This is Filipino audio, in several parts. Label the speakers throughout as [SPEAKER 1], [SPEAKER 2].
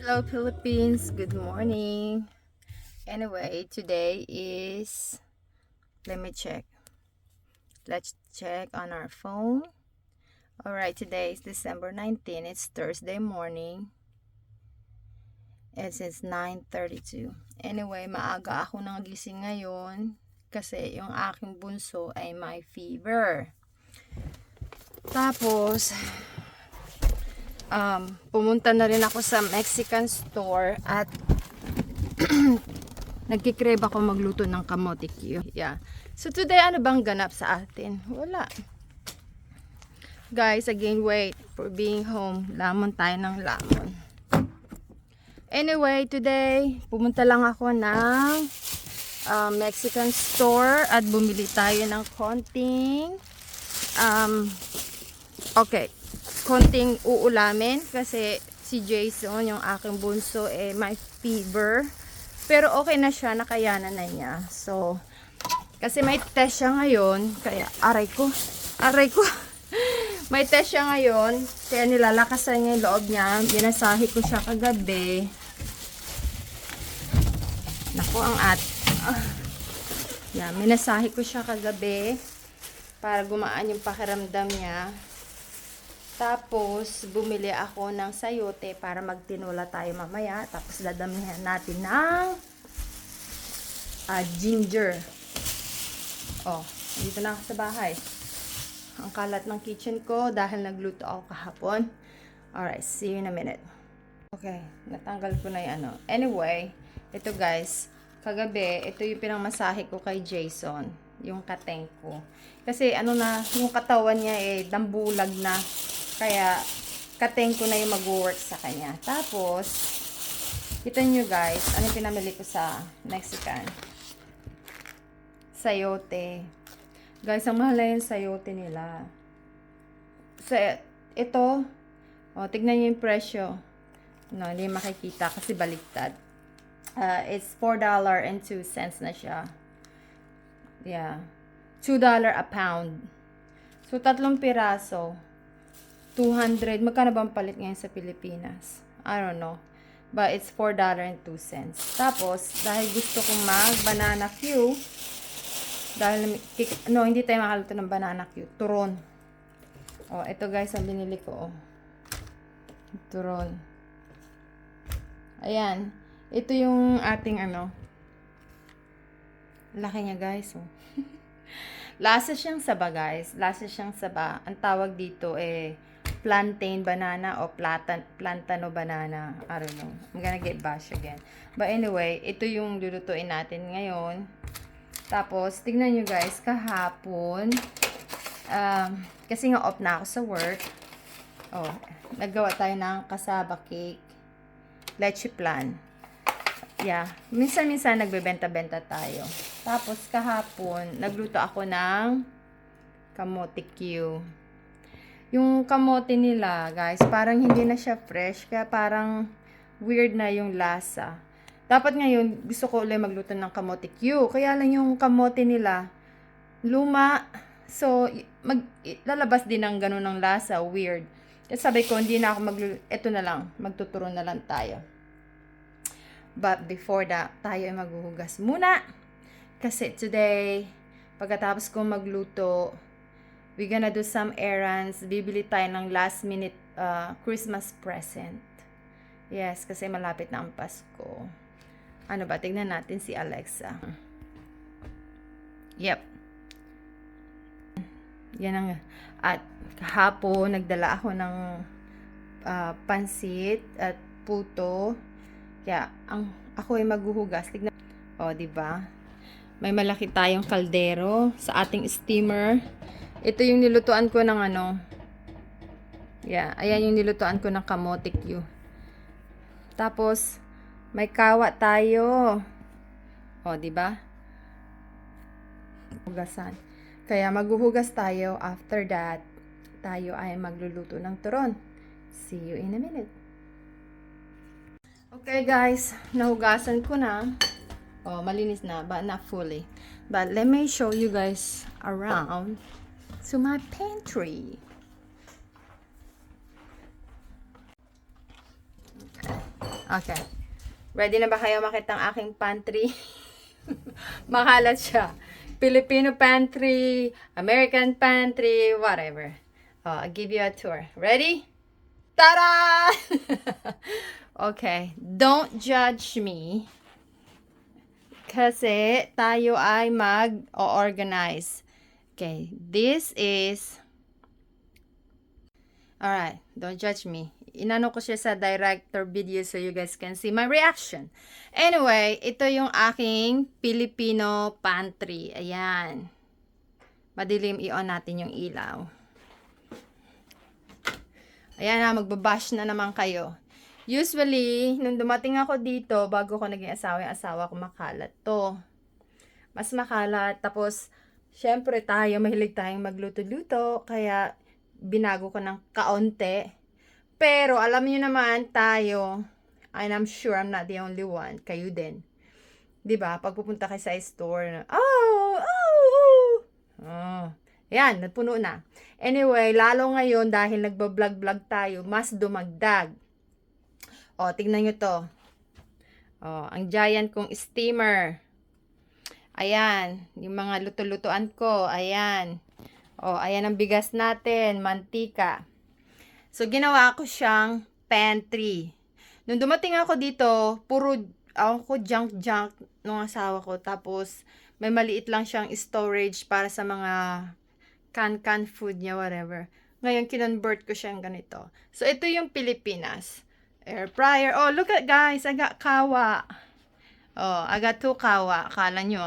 [SPEAKER 1] Hello Philippines, good morning. Anyway, today is, let me check. Let's check on our phone. Alright, today is December 19. It's Thursday morning. It's 9:32. Anyway, maaga ako nang gising ngayon kasi yung aking bunso ay may fever. Tapos, pumunta na rin ako sa Mexican store at nagkikrave ako magluto ng kamote Q. Yeah. So today, ano bang ganap sa atin? Wala. Guys, again, wait for being home. Lamon tayo ng lamon. Anyway, today, pumunta lang ako ng Mexican store at bumili tayo ng konting konting uulamin kasi si Jason, yung aking bunso, may fever. Pero okay na siya, nakayanan na niya. So, kasi may test siya ngayon, kaya aray ko. May test siya ngayon, kaya nilalakasan niya yung loob niya. Binasahi ko siya kagabi. Naku, minasahi ko siya kagabi para gumaan yung pakiramdam niya. Tapos, bumili ako ng sayote para magtinola tayo mamaya. Tapos, dadamihan natin ng ginger. Oh, dito na ako sa bahay. Ang kalat ng kitchen ko dahil nagluto ako kahapon. Alright, see you in a minute. Okay, natanggal ko na yung ano. Anyway, ito guys, kagabi, ito yung pinangmasahe ko kay Jason. Yung kateng ko. Kasi ano na, yung katawan niya dambulag na. Kaya, kateng ko na yung mag-work sa kanya. Tapos, kita nyo guys, ano yung pinamili ko sa Mexican? Sayote. Guys, ang mahal na yung sayote nila. So, ito, tignan nyo yung presyo. No, hindi makikita kasi baliktad. It's $4.02 na siya. Yeah. $2 a pound. So, 3 piraso. 200. Magkano ba ang palit ngayon sa Pilipinas? I don't know. But it's $4.02. Tapos, dahil gusto kong mag-banana Q, dahil, hindi tayo makaluto ng banana Q. Turon. Ito guys, ang binili ko. Turon. Ayan. Ito yung ating laki niya guys. Lasa siyang saba guys. Lasa siyang saba. Ang tawag dito plantain banana o plantano banana. I don't know. I'm gonna get bash again. But anyway, ito yung lulutuin natin ngayon. Tapos, tignan nyo guys, kahapon, kasi nga off na ako sa work, naggawa tayo ng kasaba cake, leche plan. Yeah, minsan-minsan nagbebenta-benta tayo. Tapos, kahapon, nagluto ako ng kamote Q. Yung kamote nila, guys, parang hindi na siya fresh, kaya parang weird na yung lasa. Dapat ngayon, gusto ko ulit magluto ng kamote Q. Kaya lang yung kamote nila, luma. So, lalabas din ng ganun ng lasa. Weird. Kaya sabi ko, hindi na ako ito na lang. Magtuturo na lang tayo. But before that, tayo ay maghuhugas muna. Kasi today, pagkatapos ko magluto, we're gonna do some errands. Bibili tayo ng last minute Christmas present. Yes, kasi malapit na ang Pasko. Ano ba? Tignan natin si Alexa. Yep. Yan ang. At kahapon, nagdala ako ng pansit at puto. Kaya, ako ay maghuhugas. Tignan. Diba? May malaki tayong kaldero sa ating steamer. Ito yung nilutuan ko ng ayan yung nilutuan ko ng kamote Q. Tapos, may kawa tayo. Diba? Hugasan. Kaya maghuhugas tayo. After that, tayo ay magluluto ng turon. See you in a minute. Okay guys, nahugasan ko na. Malinis na, but not fully. But let me show you guys around to my pantry. Okay. Okay. Ready na ba kayo makita ang aking pantry? Makalat siya. Filipino pantry, American pantry, whatever. I'll give you a tour. Ready? Tada! Okay. Don't judge me. Kasi tayo ay mag-organize. Okay. This is... Alright. Don't judge me. Inano ko siya sa director video so you guys can see my reaction. Anyway, ito yung aking Filipino pantry. Ayan. Madilim, i-on natin yung ilaw. Ayan na, magbabash na naman kayo. Usually, nung dumating ako dito, bago ko naging asawa, yung asawa ko makalat to. Mas makalat. Tapos, syempre tayo, mahilig tayong magluto-luto. Kaya, binago ko ng kaunti. Pero, alam niyo naman, tayo, and I'm sure I'm not the only one, kayo din. Diba? Pag pupunta kayo sa store, yan, napuno na. Anyway, lalo ngayon, dahil nagbablog-vlog tayo, mas dumagdag. O, tignan nyo to. O, ang giant kong steamer. Ayan, yung mga luto-lutuan ko. Ayan. O, ayan ang bigas natin, mantika. So, ginawa ko siyang pantry. Nung dumating ako dito, puro ako junk nung asawa ko. Tapos, may maliit lang siyang storage para sa mga can food niya, whatever. Ngayon, kinonvert ko siyang ganito. So, ito yung Pilipinas. Air fryer. Oh, look at guys, I got kawa. Oh, I got 2 kawa. Akala nyo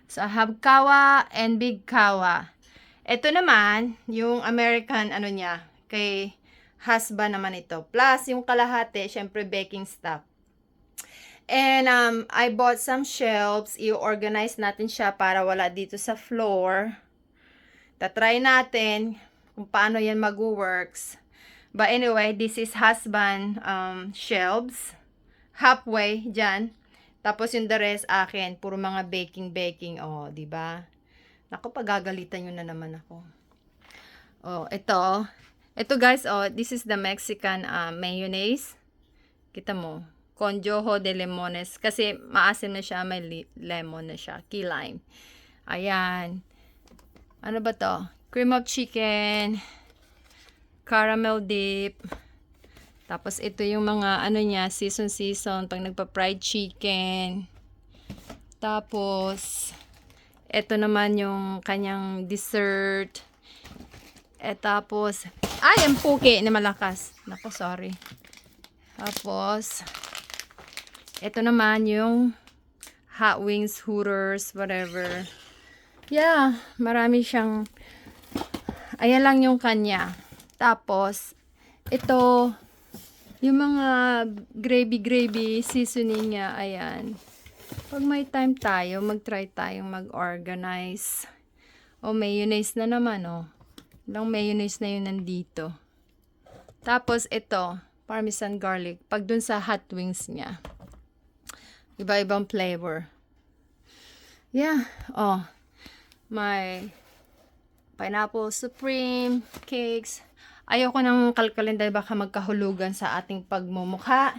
[SPEAKER 1] So, I have kawa and big kawa. Ito naman, yung American, niya, kay husband naman ito. Plus, yung kalahati, syempre, baking stuff. And, I bought some shelves. I-organize natin siya para wala dito sa floor. Tatry natin kung paano yan mag-works. But anyway, this is husband shelves. Halfway, dyan. Tapos yung the rest akin, puro mga baking. Oh, di ba? Naku, pagagalitan nyo na naman ako. Oh, ito. Ito guys, this is the Mexican mayonnaise. Kita mo. Conjojo de limones. Kasi maasim na siya, may lemon na siya. Key lime. Ayan. Ano ba to? Cream of chicken. Caramel dip. Tapos ito yung mga niya, season pag nagpa-fried chicken. Tapos ito naman yung kanyang dessert. Tapos ang puki na malakas. Nako, sorry. Tapos ito naman yung hot wings, Hooters, whatever. Yeah, marami siyang, ayan lang yung kanya. Tapos, ito, yung mga gravy seasoning niya, ayan. Pag may time tayo, mag-try tayong mag-organize. Mayonnaise na naman, Ilang mayonnaise na yun nandito. Tapos, ito, parmesan garlic. Pag dun sa hot wings niya. Iba-ibang flavor. Yeah, may pineapple supreme, cakes. Ayoko nang kalkalin dahil baka magkahulugan sa ating pagmumukha.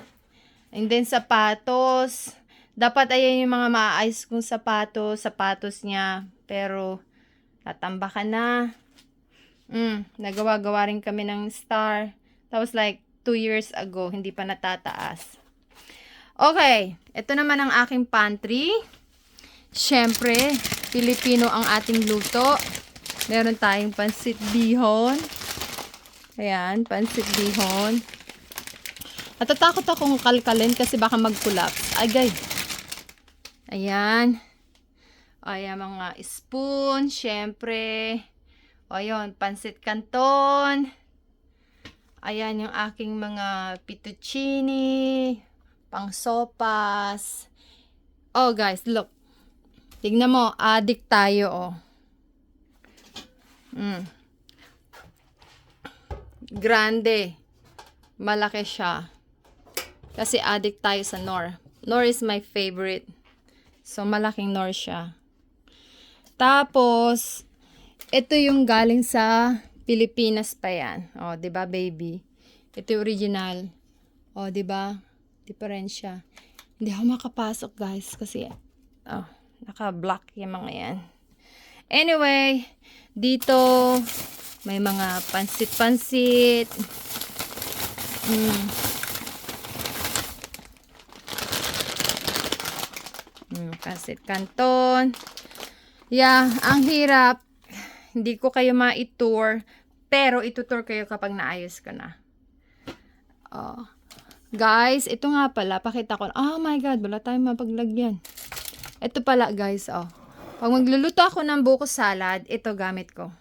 [SPEAKER 1] And then sapatos. Dapat ayan yung mga maayos kong sapatos niya. Pero natambakan na. Nagawa-gawa rin kami ng star. Tapos like 2 years ago, hindi pa natataas. Okay, ito naman ang aking pantry. Siyempre, Pilipino ang ating luto. Meron tayong pansit bihon. Ayan, pansit bihon. Natatakot akong kalkalin kasi baka mag-collapse. Agay. Ayan. Ayan, mga spoon. Siyempre. Ayun, pansit canton. Ayan yung aking mga fettuccine. Pang sopas. Oh, guys, look. Tignan mo, addict tayo, Grande. Malaki siya. Kasi addict tayo sa Knorr. Knorr is my favorite. So, malaking Knorr siya. Tapos, ito yung galing sa Pilipinas pa yan. 'Di ba, baby? Ito yung original. 'Di ba? Diferensya. Hindi ako makapasok guys kasi naka-block yung mga yan. Anyway, dito may mga pansit-pansit. Pansit canton. Yeah, ang hirap. Hindi ko kayo ma-tour, pero itutour kayo kapag naayos ko na. Guys, ito nga pala, pakita ko. Oh my God, wala tayong mapaglagyan. Ito pala guys, pag magluluto ako ng buko salad, ito gamit ko.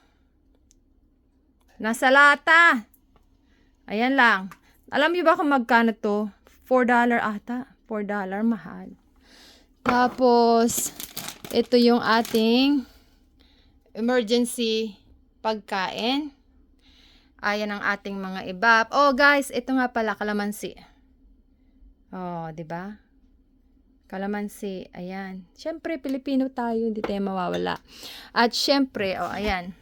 [SPEAKER 1] Nasa lata. Ayan lang. Alam niyo ba kung magkano to? $4 ata. $4, mahal. Tapos, ito yung ating emergency pagkain. Ayan ang ating mga ibap. Oh guys, ito nga pala, kalamansi. Oh, 'di ba? Kalamansi, ayan. Syempre, Pilipino tayo, hindi tayo mawawala. At syempre, ayan.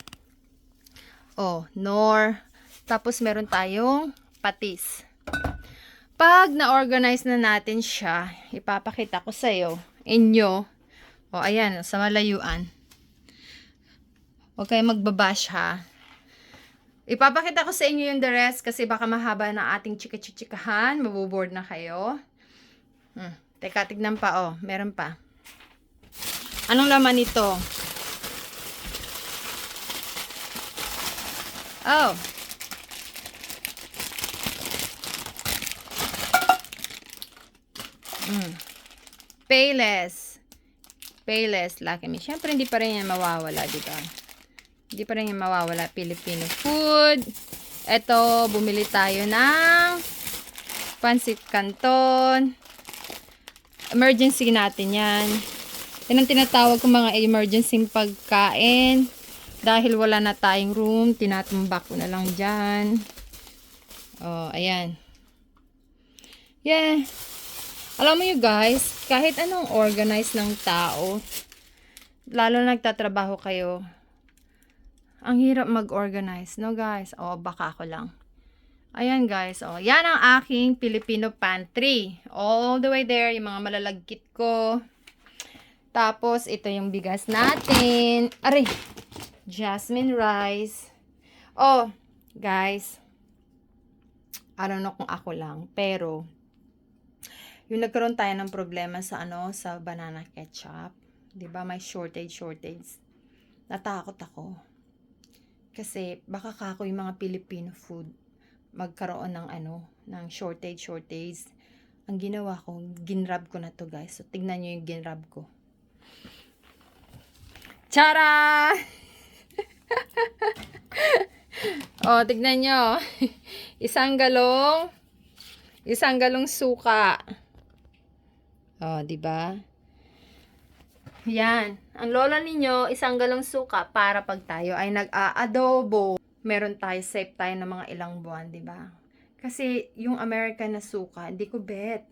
[SPEAKER 1] Nor. Tapos meron tayong patis. Pag na-organize na natin siya, ipapakita ko sa inyo. Ayan, sa malayuan. Huwag kayong magbabash ha. Ipapakita ko sa inyo yung the rest kasi baka mahaba na ating chika-chikahan. Mabuboard na kayo. Teka, tignan pa meron pa. Anong laman nito? Payless Lucky Me. Siyempre, hindi pa rin yan mawawala, diba? Hindi pa rin yan mawawala. Filipino food. Ito, bumili tayo ng pansit canton. Emergency natin yan. Yan ang tinatawag kong mga emergency pagkain. Dahil wala na tayong room, tinatumbak ko na lang dyan. Ayan. Yeah. Alam mo you guys, kahit anong organize ng tao, lalo nagtatrabaho kayo, ang hirap mag-organize, no guys? Baka ako lang. Ayan guys, yan ang aking Filipino pantry. All the way there, yung mga malalagkit ko. Tapos, ito yung bigas natin. Aray! Jasmine rice. Guys, I don't know kung ako lang, pero yung nagkaroon tayo ng problema sa sa banana ketchup, 'di ba? May shortage. Natakot ako. Kasi baka kako yung mga Filipino food magkaroon ng ng shortage. Ang ginawa ko, ginrab ko na to, guys. So tignan niyo yung ginrab ko. Tara! Tignan niyo. Isang galong suka. Di ba? Yan. Ang lola ninyo, isang galong suka para pag tayo ay nag-aadobo, meron tayo, safe tayo ng mga ilang buwan, di ba? Kasi yung American na suka, hindi ko bet.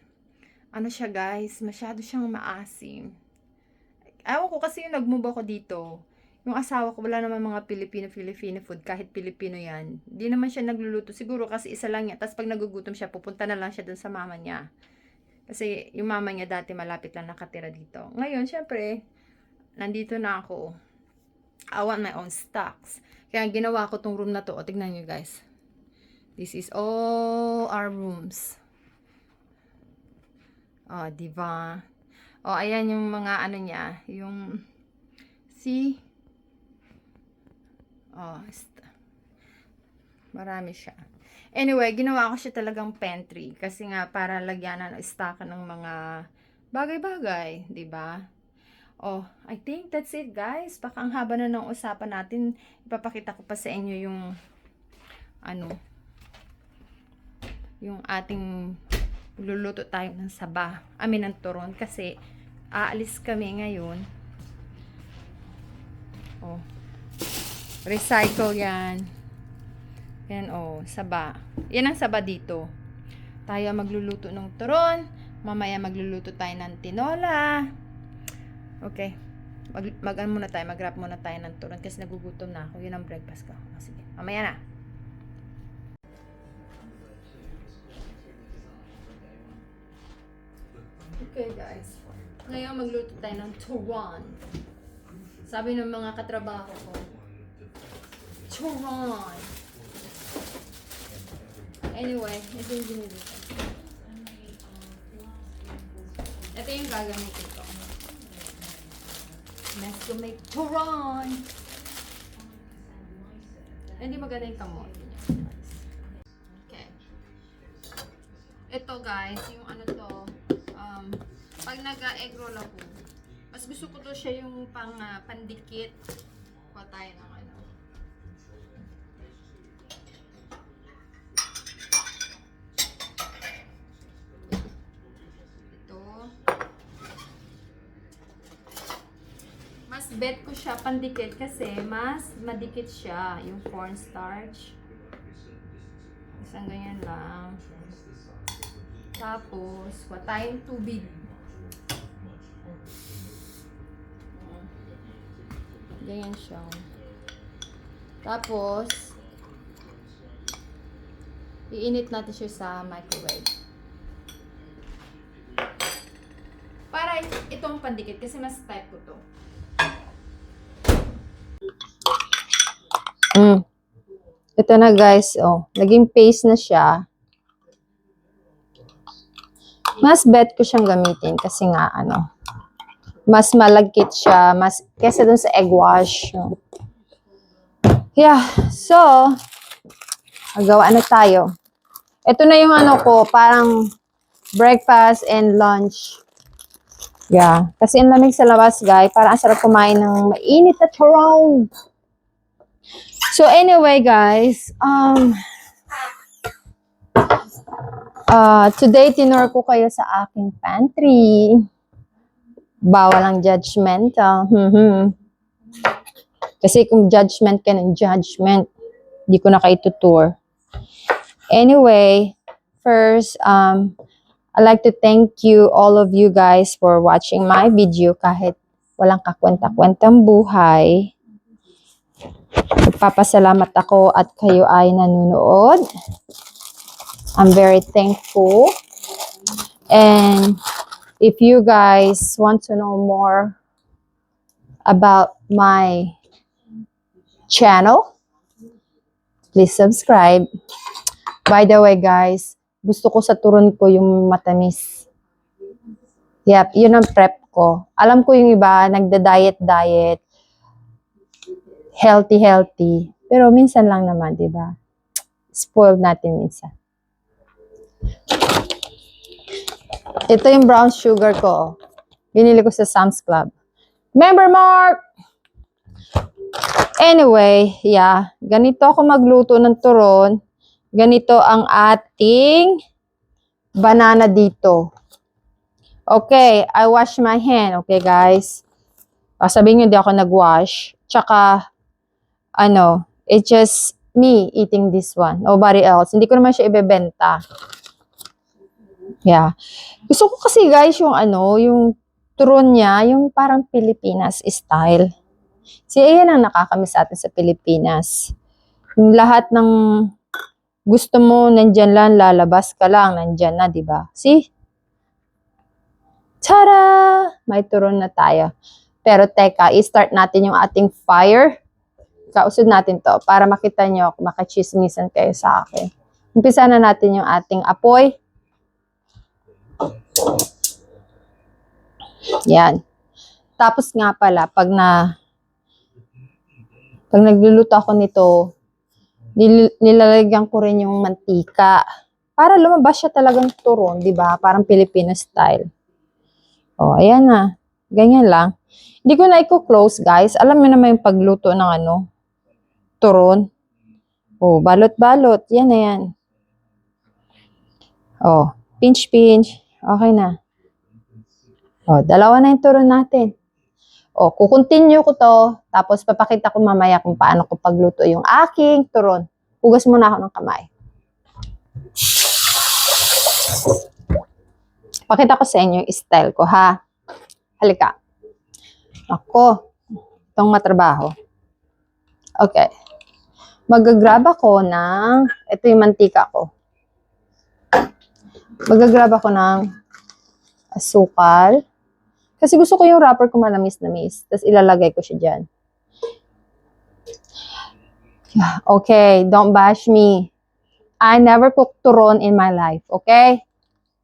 [SPEAKER 1] Ano siya guys, masyado siyang maasim. Ewan ko kasi yung nag-move ako dito. Yung asawa ko, wala naman mga Filipino food, kahit Pilipino yan. Hindi naman siya nagluluto. Siguro kasi isa lang niya. Tapos pag nagugutom siya, pupunta na lang siya dun sa mama niya. Kasi yung mama niya dati malapit lang nakatira dito. Ngayon, syempre, nandito na ako. I want my own stocks. Kaya ginawa ko tong room na to. Tignan nyo guys. This is all our rooms. Diba? Ayan yung mga niya. Yung, see? Marami siya. Anyway, ginawa ko siya talagang pantry. Kasi nga, para lagyanan o stockan ng mga bagay-bagay. Diba? I think that's it, guys. Baka ang haba na ng usapan natin. Ipapakita ko pa sa inyo yung yung ating luluto tayo ng saba. Ng turon. Kasi aalis kami ngayon. Recycle yan. Yan saba. Yan ang saba dito. Tayo magluluto ng turon. Mamaya magluluto tayo ng tinola. Okay. Mag-ano muna tayo, mag-wrap muna tayo ng turon kasi nagugutom na ako. Yun ang breakfast ko. Sige. Mamaya na. Okay guys, ngayon magluto tayo ng turon. Sabi ng mga katrabaho ko, turon. Anyway, ito yung ginilito. Ito yung gagamitin ko. Let's go make turon. Hindi maganda yung kamote niya. Okay. Ito guys, yung ano to, pag nag-egg roll ako, mas gusto ko to siya yung pandikit. Kuha tayo ng ano. Ito. Mas bet ko siya pandikit kasi mas madikit siya yung cornstarch. Isang ganyan lang. Tapos, kuha tayong tubig. Ganyan siya. Tapos, iinit natin siya sa microwave. Para itong pandikit kasi mas type ko to. Ito na guys, oh. Naging paste na siya. Mas bet ko siyang gamitin kasi nga, ano, mas malagkit siya, mas, kesa dun sa egg wash. Yeah, so, magawa na tayo. Ito na yung ano ko, parang breakfast and lunch. Yeah, kasi ang lamig sa labas, guys. Parang ang sarap kumain ng mainit na turon. So, anyway, guys, today, tinur ko kayo sa aking pantry. Bawal ang judgmental. Kasi kung judgment ka ng judgment, di ko na kayo tutur. Anyway, first, I'd like to thank you, all of you guys, for watching my video kahit walang kakwenta-kwentang buhay. Nagpapasalamat ako at kayo ay nanonood. I'm very thankful. And if you guys want to know more about my channel, please subscribe. By the way, guys, gusto ko sa turon ko yung matamis. Yep, yun ang prep ko. Alam ko yung iba, nagda-diet, healthy. Pero minsan lang naman, di ba? Spoiled natin minsan. Ito yung brown sugar ko. Binili ko sa Sam's Club. Member Mark! Anyway, yeah. Ganito ako magluto ng turon. Ganito ang ating banana dito. Okay, I wash my hand. Okay, guys. Sabihin nyo, di ako nag-wash. Tsaka, it's just me eating this one. Nobody else. Hindi ko naman siya ibebenta. Yeah. Gusto ko kasi, guys, yung turon niya, yung parang Pilipinas style. Yan ang nakakamiss atin sa Pilipinas. Yung lahat ng gusto mo, nandyan lang, lalabas ka lang, nandyan na, di ba? See? Tada! May turon na tayo. Pero teka, i-start natin yung ating fire. Kausod natin to para makita nyo, makachismisan kayo sa akin. Umpisa na natin yung ating apoy. Yan. Tapos nga pala, pag nagluluto ako nito, nilalagyan ko rin yung mantika. Para lumabas siya talagang turon, di ba? Parang Filipino style. Oh, ayan na. Ganyan lang. Hindi ko na i-close, guys. Alam mo naman yung pagluto ng turon. Oh, balot-balot. Yan na yan. Oh, pinch-pinch. Okay na. Oh, dalawa na yung turon natin. Oh, kukontinue ko to. Tapos papakita ko mamaya kung paano ko pagluto yung aking turon. Hugas muna ako ng kamay. Pakita ko sa inyo yung style ko, ha? Halika. Ako, itong matrabaho. Okay. Mag-grab ako ng, ito yung mantika ko. Mag-grab ako ng, asukal. Kasi gusto ko yung wrapper ko manamis-namis. Tapos ilalagay ko siya dyan. Okay, don't bash me. I never cooked turon in my life, okay?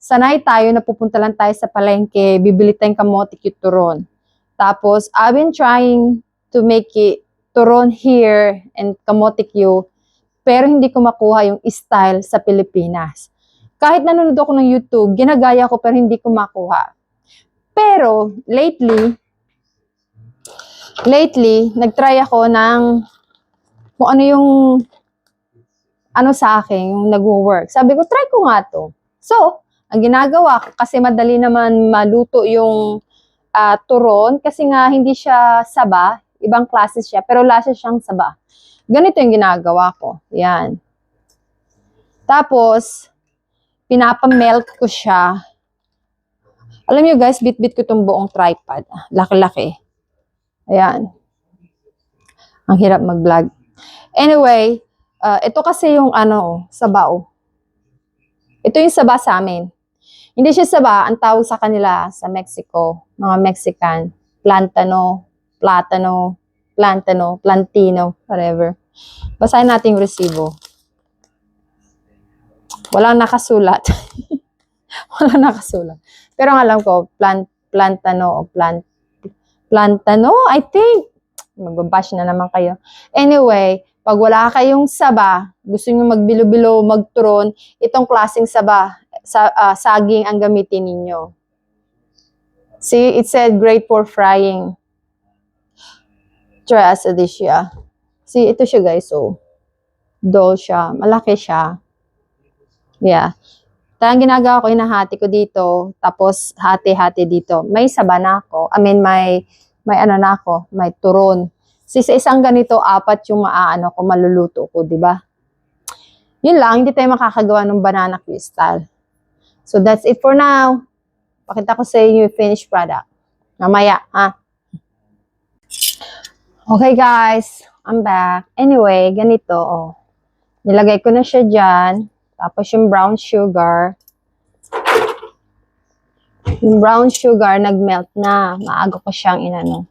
[SPEAKER 1] Sanay tayo na pupunta lang tayo sa palengke, bibili tayong kamote cute turon. Tapos, I've been trying to make it turon here and kamote cute, pero hindi ko makuha yung style sa Pilipinas. Kahit nanonood ako ng YouTube, ginagaya ko pero hindi ko makuha. Pero, lately, nagtry ako ng kung ano yung sa akin, yung nag-work. Sabi ko, try ko nga to. So, ang ginagawa ko, kasi madali naman maluto yung turon, kasi nga hindi siya saba, ibang klase siya, pero lasa siyang saba. Ganito yung ginagawa ko. Yan. Tapos, pinapamelt ko siya. Alam niyo guys, bit-bit ko itong buong tripod. Laki-laki. Ayan. Ang hirap mag-vlog. Anyway, ito kasi yung sabaw. Ito yung saba sa amin. Hindi siya saba, ang tawag sa kanila sa Mexico, mga Mexican, plantano, plantino, whatever. Basahin natin yung resibo. Walang nakasulat. Walang nakasulat. Pero ang alam ko, plantano, I think. Magbabash na naman kayo. Anyway, pag wala kayong saba, gusto nyo magbilo-bilo, magturon, itong klaseng saba, saging ang gamitin ninyo. See, it said great for frying. Try as a dish, yeah. See, ito siya guys, so. Doll siya, malaki siya. Yeah. Ang ginagawa ko, hinahati ko dito, tapos hati-hati dito. May saba na ako. I mean, may turon. Sa isang ganito, 4 yung ko, maluluto ko, di ba? Yun lang, hindi tayo makakagawa ng banana crystal. So, that's it for now. Pakita ko sa inyo yung finished product. Mamaya, ha? Okay, guys. I'm back. Anyway, ganito, oh. Nilagay ko na siya dyan. Tapos yung brown sugar. Yung brown sugar, nag-melt na. Maaga ko siyang inano.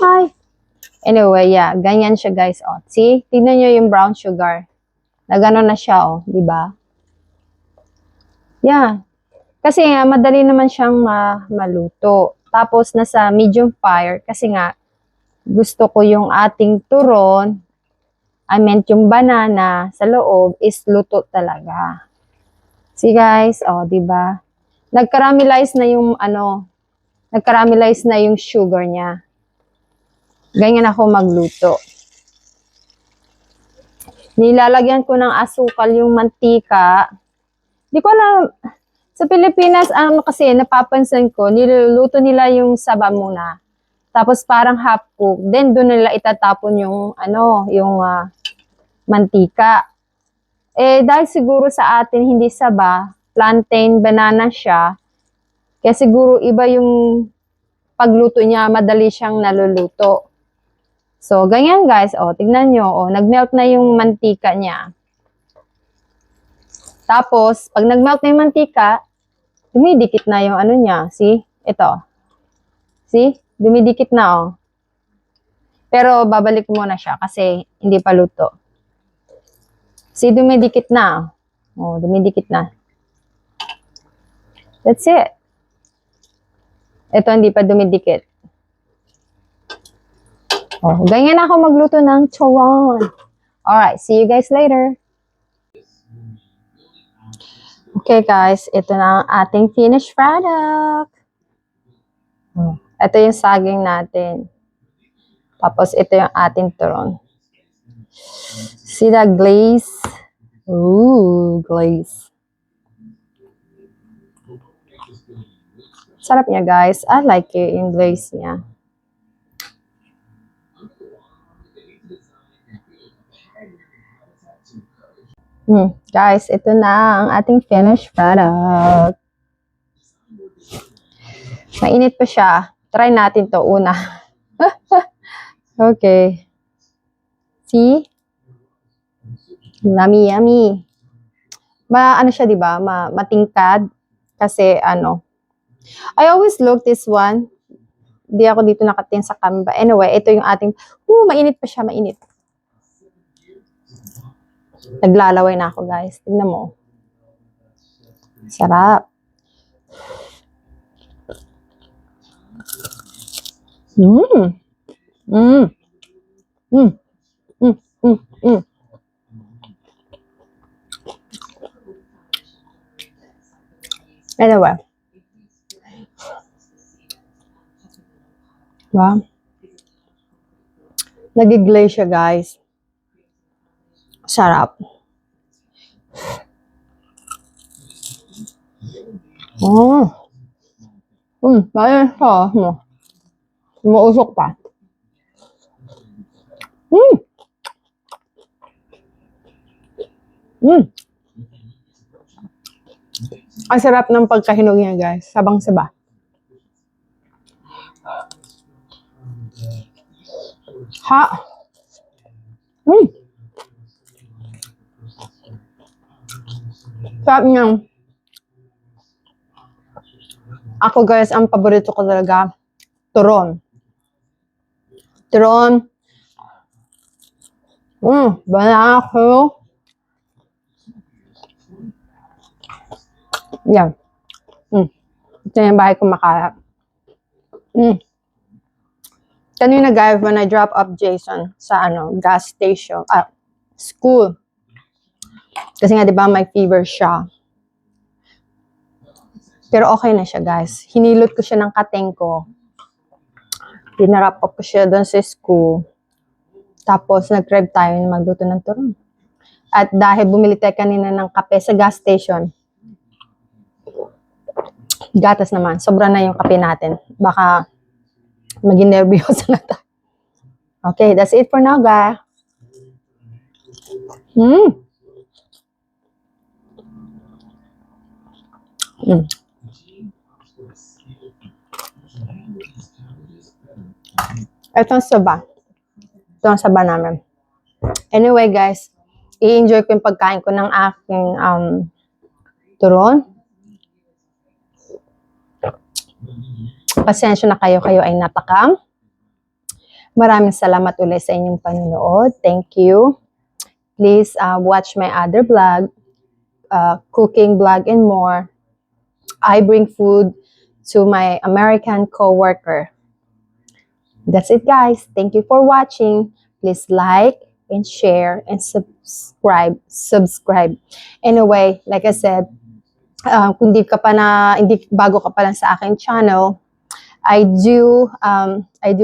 [SPEAKER 1] Hi. Anyway, yeah. Ganyan siya, guys. Oh. See? Tignan nyo yung brown sugar. Nagano na siya, oh. Diba? Yeah. Kasi nga, madali naman siyang maluto. Tapos, nasa medium fire. Kasi nga, gusto ko yung ating turon. I meant yung banana sa loob is luto talaga. See guys, oh, 'di ba? Nag-caramelize na yung nag-caramelize na yung sugar niya. Ganyan ako magluto. Nilalagyan ko ng asukal yung mantika. Di ko alam, sa Pilipinas, kasi napapansin ko, niluluto nila yung saba muna. Tapos parang half cook, then doon nila itatapon yung mantika. Eh, dahil siguro sa atin hindi saba, plantain, banana siya, kaya siguro iba yung pagluto niya, madali siyang naluluto. So, ganyan guys, oh, tignan nyo, oh, nagmelt na yung mantika niya. Tapos, pag nagmelt na yung mantika, dumidikit na yung niya, see? Ito. See? Dumidikit na, oh. Pero, babalik muna siya kasi hindi pa luto. See, dumidikit na. Oh, dumidikit na. That's it. Ito, hindi pa dumidikit. Oh, ganyan ako magluto ng turon. Alright, see you guys later. Okay guys, ito na ang ating finished product. Ito yung saging natin. Tapos ito yung ating turon. See that glaze? Ooh, glaze. Sarap niya guys. I like it yung glaze niya. Guys, ito na ang ating finished product. Mainit pa siya. Try natin to una. Okay. See? Yummy, yummy. Siya, 'di ba? Matingkad. Kasi ano, I always look this one. Di ako dito nakatingin sa camera. Anyway, ito yung ating, mainit pa siya, mainit. Naglalaway na ako, guys. Tingnan mo. Sarap. Mm. Mm. Mm. Mm. Mm. Mm. Anyway. Wow. Nag-glaze siya, guys. Sarap. Oh. Bayan siya. Umuusok pa. Ang sarap ng pagkahinog niya, guys. Sabang-saba. Ha. Sarap niya. Ako, guys, ang paborito ko talaga, turon. Turon. Banana ko. Yan. Ito yung bahay ko makalat. Kanina, guys, when I drop up Jason sa gas station, school. Kasi nga, di ba, may fever siya. Pero okay na siya, guys. Hinilot ko siya ng kateng ko. Pinarap up ko siya doon sa school. Tapos, nag-drive tayo na magluto ng turon. At dahil bumili tayo kanina ng kape sa gas station, gatas naman. Sobra na yung kape natin. Baka maging nervyoso na tayo. Okay, that's it for now, guys. Ito ang saba. Ito ang saba namin. Anyway, guys, i-enjoy ko yung pagkain ko ng aking turon. Pasensya na kayo ay natakam. Maraming salamat ulit sa inyong panonood. Thank you. Please watch my other vlog, cooking vlog and more. I bring food to my American co-worker. That's it, guys. Thank you for watching. Please like and share and subscribe. Anyway, like I said, kung hindi bago ka pa lang sa aking channel, I do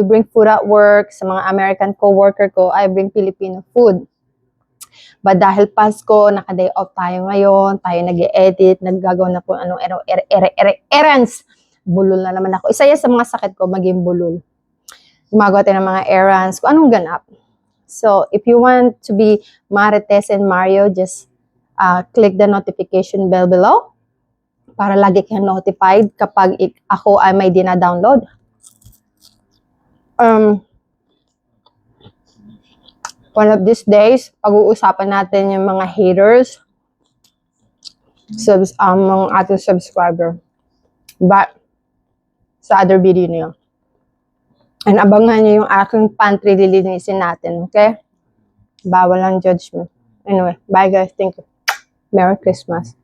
[SPEAKER 1] bring food at work sa mga American co-worker ko. I bring Filipino food. But dahil Pasko, naka-day off tayo ngayon, tayo nag-e-edit, naggagawa na po anong errands. Bulol na naman ako. Isa yan sa mga sakit ko, maging bulol. Gumagawa tayo ng mga errands, kung anong ganap. So, if you want to be Marites and Mario, just click the notification bell below para lagi kang notified kapag ako ay may dina-download. One of these days, pag-uusapan natin yung mga haters, mga ating subscriber. But, sa other video niyo. And abangan niyo yung aking pantry, lilinisin natin, okay? Bawal ang judgment. Anyway, bye guys. Thank you. Merry Christmas.